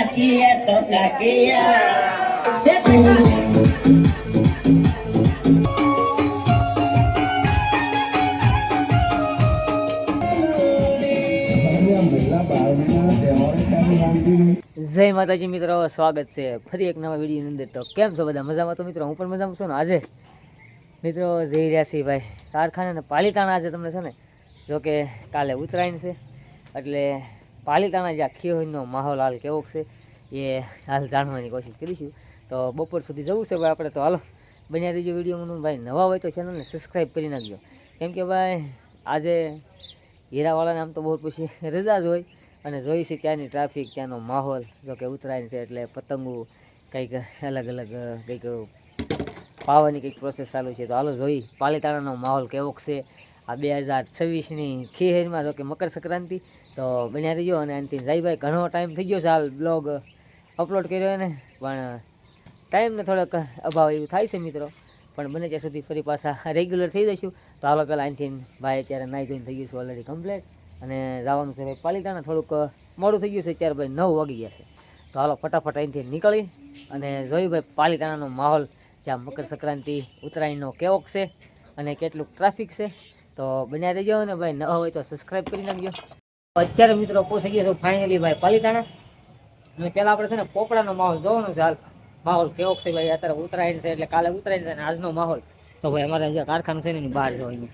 કાકીયા તો કાકીયા જય માતાજી મિત્રો, સ્વાગત છે ફરી એક નવા વિડીયોની અંદર. તો કેમ છો બધા? મજામાં? તો મિત્રો હું પણ મજામાં છું ને. આજે મિત્રો જઈ રહ્યા છીએ ભાઈ કારખાને ને પાલીતાણા. આજે તમને છે ને જો કે કાલે ઉત્તરાયણ છે એટલે પાલીતાણા જ્યાં ખીહોઈનો માહોલ હાલ કેવો છે એ હાલ જાણવાની કોશિશ કરીશું. તો બપોર સુધી જવું છે ભાઈ આપણે. તો હાલો બન્યા રહીજો વિડીયોમાં. ભાઈ નવા હોય તો ચેનલને સબસ્ક્રાઈબ કરી નાખજો, કેમ કે ભાઈ આજે હીરાવાળાને આમ તો બહુ પછી રજા જ હોય અને જોઈ છે ત્યાંની ટ્રાફિક, ત્યાંનો માહોલ. જો કે ઉત્તરાયણ છે એટલે પતંગો કંઈક અલગ અલગ કંઈક પાવાની કંઈક પ્રોસેસ ચાલુ છે. તો હાલો જોઈ પાલીતાણાનો માહોલ કેવો છે આ 2026ની ખીહેરમાં. જો કે મકર સંક્રાંતિ. તો બન્યા રહીજો અને આનાથી જાય ભાઈ. ઘણો ટાઈમ થઈ ગયો છે હાલ બ્લોગ અપલોડ કર્યો ને, પણ ટાઈમને થોડોક અભાવ એવું થાય છે મિત્રો. પણ બને ત્યાં સુધી ફરી પાછા રેગ્યુલર થઈ જઈશું. તો હાલો પહેલાં અહીંથી ભાઈ અત્યારે નાહી ધોઈને થઈ ગયું છે ઓલરેડી કમ્પ્લીટ અને જવાનું છે ભાઈ પાલીતાણા. થોડુંક મોડું થઈ ગયું છે અત્યારે ભાઈ 9 વાગી ગયા છે. તો હાલો ફટાફટ અહીંથી નીકળી અને જોયું ભાઈ પાલીતાણાનો માહોલ, જ્યાં મકર સંક્રાંતિ ઉત્તરાયણનો કેવોક છે અને કેટલુંક ટ્રાફિક છે. તો બન્યા રહેજો ને ભાઈ, ન હોય તો સબસ્ક્રાઈબ કરી નાખજો. અત્યારે મિત્રો પહોંચી ગયા છો ફાઇનલી ભાઈ પાલીતાણા. અને પહેલાં આપણે છે ને પોપડાનો માહોલ જોવાનો છે. હાલ માહોલ કેવોક છે ભાઈ? અત્યારે ઉત્તરાયણ છે એટલે કાલે ઉત્તરાયણ છે અને આજનો માહોલ તો ભાઈ અમારે જે કારખાનું છે ને એની બહાર જો અહીંયા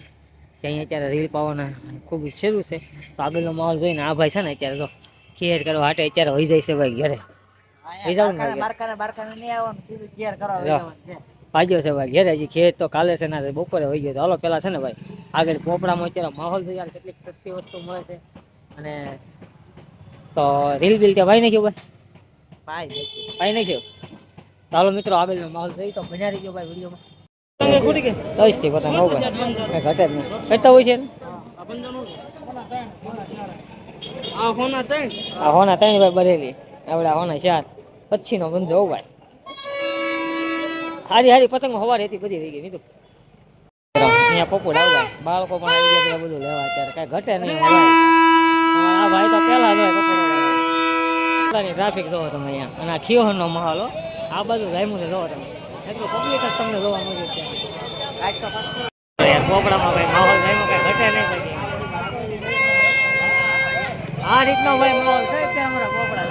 ત્યાં અત્યારે રીલ પાવાના ખૂબ શરૂ છે. તો આગળનો માહોલ જોઈને આ ભાઈ છે ને અત્યારે જો ખેર કરવા હાટે અત્યારે હોઈ જાય છે ભાઈ ઘરે. ભાગ્યો છે ભાઈ ઘેરે. હજી ખેત તો કાલે છે ને બપોરે હોઈ ગયો. તો હાલો પેલા છે ને ભાઈ આગળ પોપડામાં અત્યારે માહોલ છે યાર, કેટલીક સસ્તી વસ્તુ મળે છે. અને તો રીલ બિલ કે ભાઈ નાખ્યું ભાઈ ભાઈ નાખ્યું. તો હાલો મિત્રો આગળનો માહોલ થઈ તો બન્યા રહી ગયો ભાઈ વિડીયોમાં. દસથી પતંગ ઘટે જ નહીં, ઘટતા હોય છે ને. આ હોના 3 ભાઈ બરેલી, આવડા હોના 4 પછીનો બંધો ભાઈ. હારી હારી પતંગ સવારે હતી બધી થઈ ગઈ મિત્રો. અહીંયા પપ્પુ લાવ ભાઈ, બાળકો પણ આવી ગયા બધું લેવા. અત્યારે કાંઈ ઘટે નહીં આ ભાઈ. તો પેલા જ હોય પપ્પુની ટ્રાફિક જોવો તમે અહીંયા. અને આ ખીઓનો માહોલ આ બધું જામ્યું છે જોવો તમે. એટલું પબ્લિક જ તમને જોવા મળ્યું છે. પોપડામાં ભાઈ માહોલ જામ્યો, કાંઈ ઘટે નહીં ભાઈ. આ રીતનો ભાઈ માહોલ છે અત્યારે અમારા પોપડા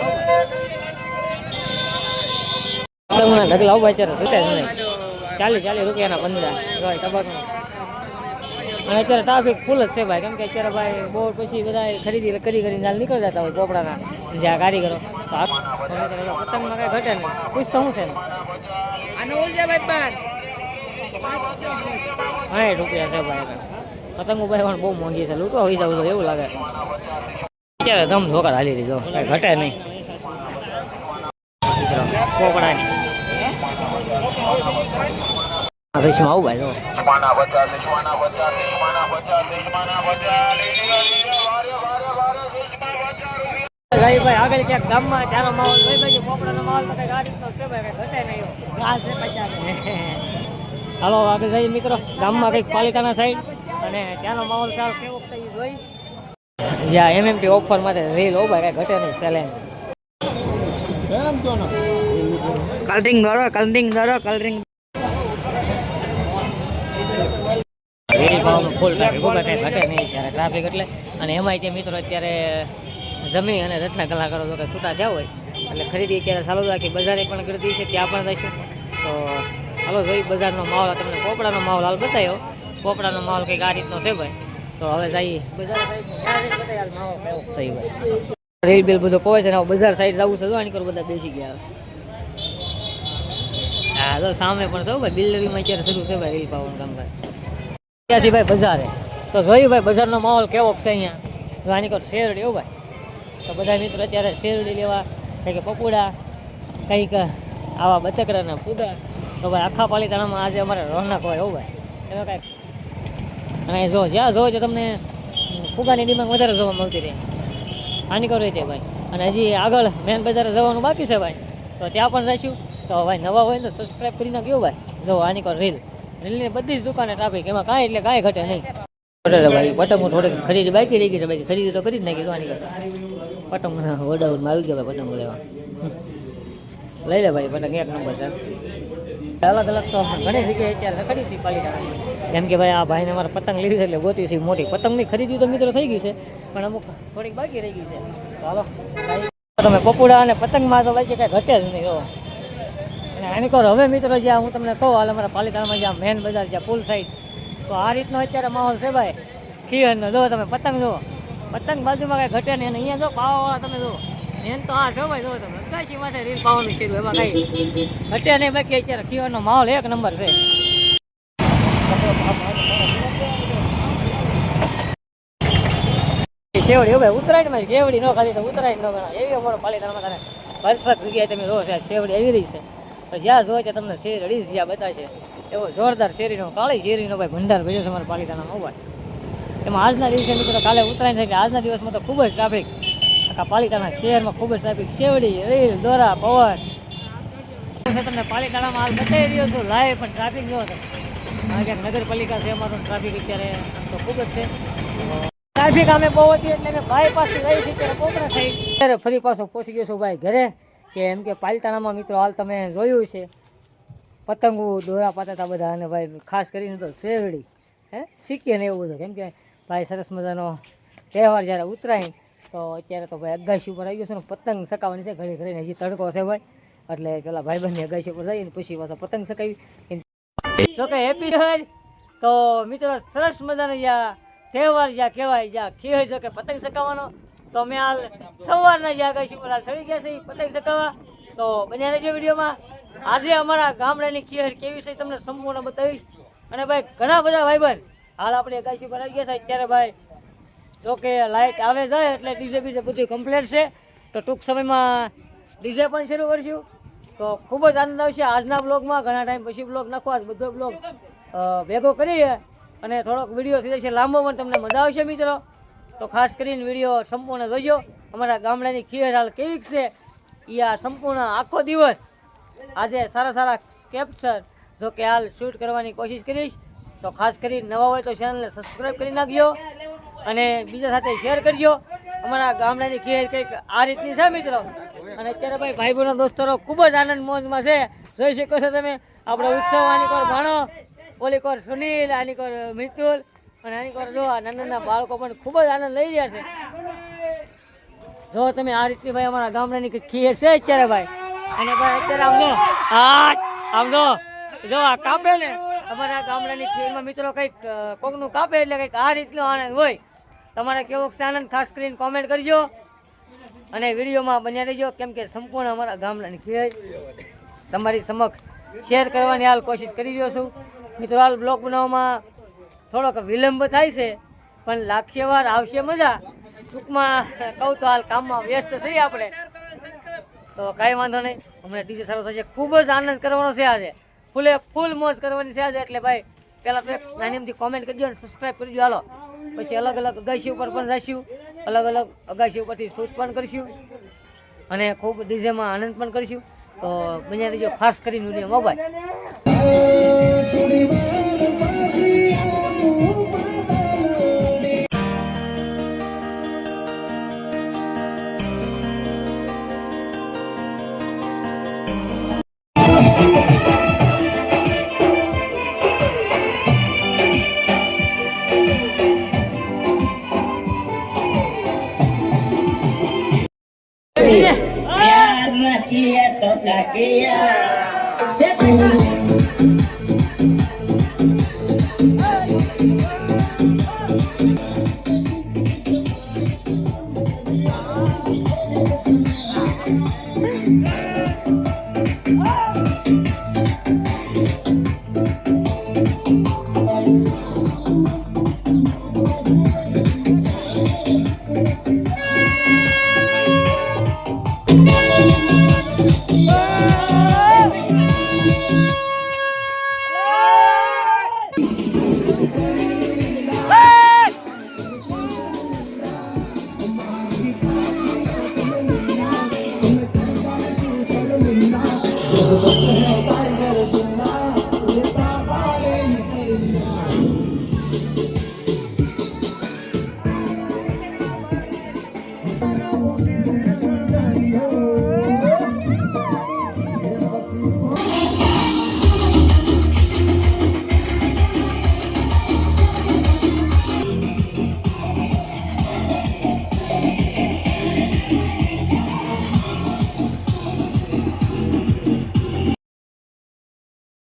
ઢગલા ઉભા અત્યારે છૂટે જ નહીં. 40 રૂપિયાના 15 ભાઈ તબાકુ. અને અત્યારે ટ્રાફિક ફૂલ જ છે ભાઈ, કેમ કે અત્યારે ભાઈ બહુ પછી બધા ખરીદી કરીને હાલ નીકળી જતા હોય પોપડાના જ્યાં કારીગરો. તો પતંગમાં કાંઈ ઘટે નહીં. પૂછતો શું છે ને 60 રૂપિયા છે ભાઈ. પતંગો ભાઈ પણ બહુ મોંઘી છે, લૂંટવા હોઈ જવું એવું લાગે. અત્યારે ધમ ધોકાર હાલી દીધો, કાંઈ ઘટે નહીં પોપડાની. આવું ભાઈ જો ભાઈ આગળ ક્યાંક ગામમાં ત્યાંનો માહોલ હોય ભાઈ. પોપડાનો માહોલ તો કઈ ગાડી છે ભાઈ, કઈ ઘટે નહીં. હાલો આગળ જઈએ મિત્રો ગામમાં કંઈક પાલિકાના સાઈડ. અને ત્યાંનો માહોલ સારો કેવો છે એ જોઈ. જ્યાં MMT ઓફર માટે રીલ હો ભાઈ, કઈ ઘટે નહીં. સેલેન્જ કલરિંગ કરો, કલરિંગ કરો, કલરિંગ રીલ ભાવનું ફૂલ ટ્રાફિક ઉભા, કાંઈ ઘટે નહીં ત્યારે ટ્રાફિક એટલે. અને એમાંય તે મિત્રો અત્યારે જમી અને રચના કલાકારો જો કે છૂટા થયા હોય એટલે ખરીદી અત્યારે ચાલુ રાખી. બજારે પણ ગળતી છે, ત્યાં પણ રહીશું. તો હાલો જોઈ બજારનો માહોલ. તમને પોપડાનો માહોલ હાલ બતાવ્યો. પોપડાનો માહોલ કંઈક આ રીતનો છે ભાઈ. તો હવે જઈએ બજાર સાઈડ. માહોલ કેવો સહી ભાઈ. રીલ બિલ બધું પોવે છે ને બજાર સાઈડ જવું છે. જો આની કરો બધા બેસી ગયા. હા તો સામે પણ છો ભાઈ બિલ્ડરીમાં અત્યારે શરૂ છે ભાઈ રીલ પાવાનું કામકાજ. ત્યાંથી ભાઈ બજારે તો જોયું ભાઈ બજારનો માહોલ કેવો છે અહીંયા. જો આની કરો શેરડી એવું ભાઈ. તો બધા મિત્રો અત્યારે શેરડી લેવા કંઈક પપોડા, કંઈક આવા બચકડાના પૂદા. તો ભાઈ આખા પાલીતાણામાં આજે અમારે રોનક હોય એવું ભાઈ. એમાં કાંઈક અને જો જ્યાં જોવો તો તમને ફુગાની ડિમાન્ડ વધારે જોવા મળતી રહે. આની કરો તે ભાઈ. અને હજી આગળ મેન બજારે જવાનું બાકી છે ભાઈ, તો ત્યાં પણ જઈશું. તો ભાઈ નવા હોય ને તો સબસ્ક્રાઈબ કરી નાખ્યો ભાઈ. જો આની કરો રીલની બધી જ દુકાને ટ્રાફિક, એમાં કાંઈ એટલે કાંઈ ઘટે નહીં. ભાઈ પતંગો થોડીક ખરીદી બાકી રહી ગઈ છે, બાકી ખરીદી તો કરી જ નાખી. આની કરો પતંગ ઓડાઉનમાં આવી ગયા ભાઈ પતંગ લેવા. લઈ લે ભાઈ પતંગ એક નંબર છે. અલગ અલગ તો ઘણી જગ્યાએ અત્યારે રખડી છે પાલિતાણા. કેમ કે ભાઈ આ ભાઈને અમારે પતંગ લીધી એટલે ગોતી છે મોટી પતંગની ખરીદી તો મિત્રો થઈ ગઈ છે પણ અમુક થોડીક બાકી રહી ગઈ છે. ચાલો તમે પપુડા અને પતંગમાં તો ભાઈ કાંઈ ઘટે જ નહીં હો. અને આની કોર હવે મિત્રો જ્યાં હું તમને કહું હાલ અમારા પાલિતાણામાં જ્યાં મેન બજાર જ્યાં પુલ સાઈડ તો આ રીતનો અત્યારે માહોલ છે ભાઈ. ખીયરનો જો તમે પતંગ જુઓ, પતંગ બાજુમાં કાંઈ ઘટે નહીં. અને અહીંયા જો પાવાવાળા તમે જુઓ મેન તો આ છો ભાઈ જો તમે અગાશી માથે રીલ પાવાનું કીધું એમાં કાંઈ ઘટે નહીં. બાકી અત્યારે ખીયરનો માહોલ એક નંબર છે. શેવડી હવે ઉત્તરાયણમાં શેવડી ન ખાધી તો ઉત્તરાયણ ન ગણાય એવી અમારો પાલિતાણામાં તને ભરસક જગ્યાએ તમે જો છે શેવડી આવી રહી છે. તો જ્યાં જોઈ ત્યાં તમને શેરડી જ્યાં બતાવશે એવો જોરદાર શેરીનો કાળી શેરીનો ભાઈ ભંડાર ભર્યો છે અમારા પાલિતાણામાં ભાઈ. એમાં આજના દિવસે મિત્રો કાલે ઉત્તરાયણ થઈ આજના દિવસમાં તો ખૂબ જ ટ્રાફિક આખા પાલિતાણા શહેરમાં ખૂબ જ ટ્રાફિક. શેવડી રીલ દોરા પવન તમને પાલિતાણામાં હાલ બતાવી રહ્યો છું લાઈવ પણ ટ્રાફિક જો હતો ક્યાંક નગરપાલિકા છે એમાં તો ટ્રાફિક અત્યારે તો ખૂબ જ છે. ટ્રાફિક અમે બહુ હતી એટલે અમે ભાઈ પાસે રહી છે ત્યારે કોકરા થઈ ત્યારે ફરી પાછો પહોંચી ગયો છું ભાઈ ઘરે. કે એમ કે પાલિતાણામાં મિત્રો હાલ તમે જોયું છે પતંગો દોરા પાતા બધા અને ભાઈ ખાસ કરીને તો શેરડી શીખીએ ને એવું બધું. કેમ કે ભાઈ સરસ મજાનો તહેવાર જ્યારે ઉતરાય તો અત્યારે તો ભાઈ અગાશી ઉપર આવી ગયો છે ને પતંગ સકાવવાની છે ઘડી ઘડીને હજી તડકો છે ભાઈ એટલે પેલા ભાઈબંધની અગાશી ઉપર જઈને પછી પાછો પતંગ સકાવી તો કે હેપી હોય તો મિત્રો સરસ મજાનો જ્યાં તહેવાર જ્યાં કહેવાય જ્યાં ખીર જો કે પતંગ સકાવવાનો તો અમે હાલ સવારના જ્યાં અગાશી ઉપર હાલ ચડી ગયા છે પતંગ સકાવવા. તો બન્યા રહેજો વિડીયોમાં. આજે અમારા ગામડાની ખીર કેવી છે તમને સંપૂર્ણ બતાવીશ. અને ભાઈ ઘણા બધા ભાઈબંધ હાલ આપણે અગાશી ઉપર આવી ગયા છે અત્યારે ભાઈ જો કે લાઇટ આવે જાય એટલે ડીજે બીજે બધું કમ્પ્લીટ છે. તો ટૂંક સમયમાં ડીજે પણ શરૂ કરીશું તો ખૂબ જ આનંદ આવશે આજના બ્લોગમાં. ઘણા ટાઈમ પછી બ્લોગ નાખવા બધો બ્લોગ ભેગો કરીએ અને થોડોક વિડીયો થઈ જશે લાંબો પણ તમને મજા આવશે મિત્રો. તો ખાસ કરીને વિડીયો સંપૂર્ણ જોજો. અમારા ગામડાની ખીર હાલ કેવી છે એ આ સંપૂર્ણ આખો દિવસ આજે સારા સારા કેપ્ચર જો કે હાલ શૂટ કરવાની કોશિશ કરીશ. તો ખાસ કરીને નવા હોય તો ચેનલને સબસ્ક્રાઈબ કરી નાખજો અને બીજા સાથે શેર કરજો. અમારા ગામડાની ખીર કંઈક આ રીતની છે મિત્રો. અને અત્યારે ભાઈ ભાઈ બહેનો દોસ્તરો ખૂબ જ આનંદ મોજમાં છે. જોઈ શકો છો તમે આપણો ઉત્સવ આની કોર ભાણો ઓલી કોર સુનિલ આની કોર મિતુલ અને આની કોર જો આ નાના નાના બાળકો પણ ખૂબ જ આનંદ લઈ રહ્યા છે. જો તમે આ રીતની ભાઈ અમારા ગામડાની ખીર છે અત્યારે ભાઈ. અને ભાઈ અત્યારે આમ જો આ કાપે ને અમારા ગામડાની ખીરમાં મિત્રો કંઈક કોકનું કાપે એટલે કંઈક આ રીતનો આનંદ હોય. તમારે કેવો આનંદ ખાસ કરીને કોમેન્ટ કરજો અને વિડીયોમાં બન્યા રહેજો. કેમ કે સંપૂર્ણ અમારા ગામડાની ખીર તમારી સમક્ષ શેર કરવાની હાલ કોશિશ કરી રહ્યો છું મિત્રો. હાલ બ્લોગ બનાવવામાં થોડોક વિલંબ થાય છે પણ લાગશે વાર આવશે મજા. ટૂંકમાં કહું તો હાલ કામમાં વ્યસ્ત છીએ આપણે તો કાંઈ વાંધો નહીં. હમણાં ડીજે ચાલુ થશે ખૂબ જ આનંદ કરવાનો છે આજે ફૂલ મોજ કરવાની છે આજે. એટલે ભાઈ પહેલાં તો એક નાની એમથી કોમેન્ટ કરજો અને સબસ્ક્રાઈબ કરજો. હાલો પછી અલગ અલગ અગાશી ઉપર પણ જઈશું અલગ અલગ અગાશી ઉપરથી શૂટ પણ કરીશું અને ખૂબ ડીજેમાં આનંદ પણ કરીશું. તો બન્યા રહેજો ખાસ કરીને વિડીયોમાં ભાઈ. प्यार न किया तो क्या किया